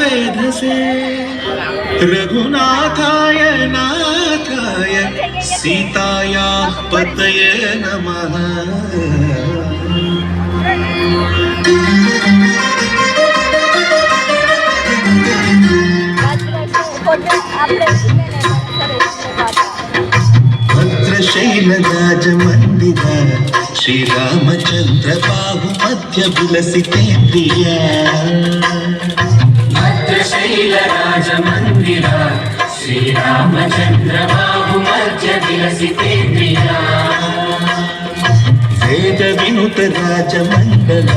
मेधसे रघुनाथाय नाथाय सीतायाः पतये नमः। भद्रशैलराज मंदिर श्रीरामचंद्र बाहु मध्य विलसिते प्रिया। भद्रशैलराज मंदिर श्रीरामचंद्र बाहु मध्य विलसिते प्रिया। वेद विनुत राज मंडल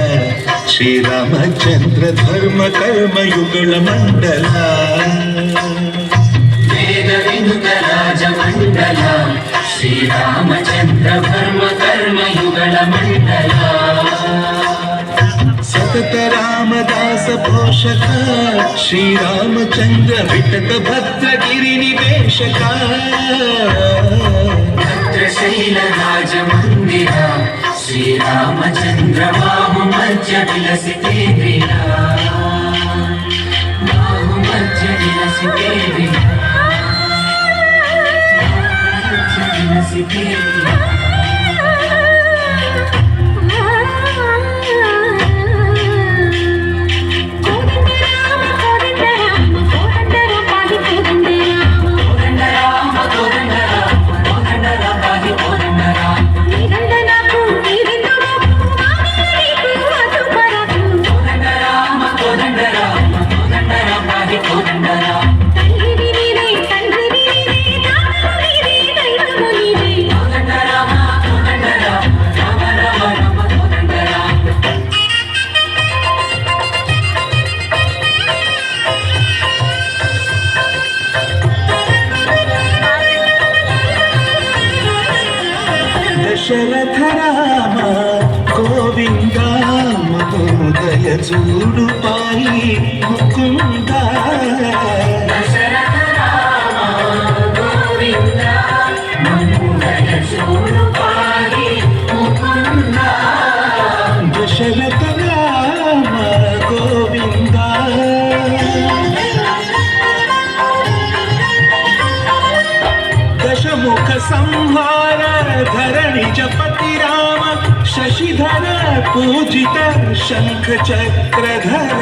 श्रीरामचंद्र धर्म कर्म युगल मंडल। वेद विनुत राज मंडल श्रीरामचंद्र धर्म कर्म युगल मंडल। सतत रामदास पोषक श्रीरामचंद्र विटत भद्रगिरि निवेशक। भद्रशैलराज मंदिर श्रीरामचंद्र बाहु मध्य विलसिते प्रिया। बाहु मध्य विलसिते प्रिया। दशरथ राम गोविंद महोदय चूडु पाई मुकुंद। दशरथ राम गोविंद महोदय चूडु पाई मुकुंद। दशरथ राम गोविंद दशमुख संहार धरणि जपति राम शशिधर पूजित शंख चक्रधर।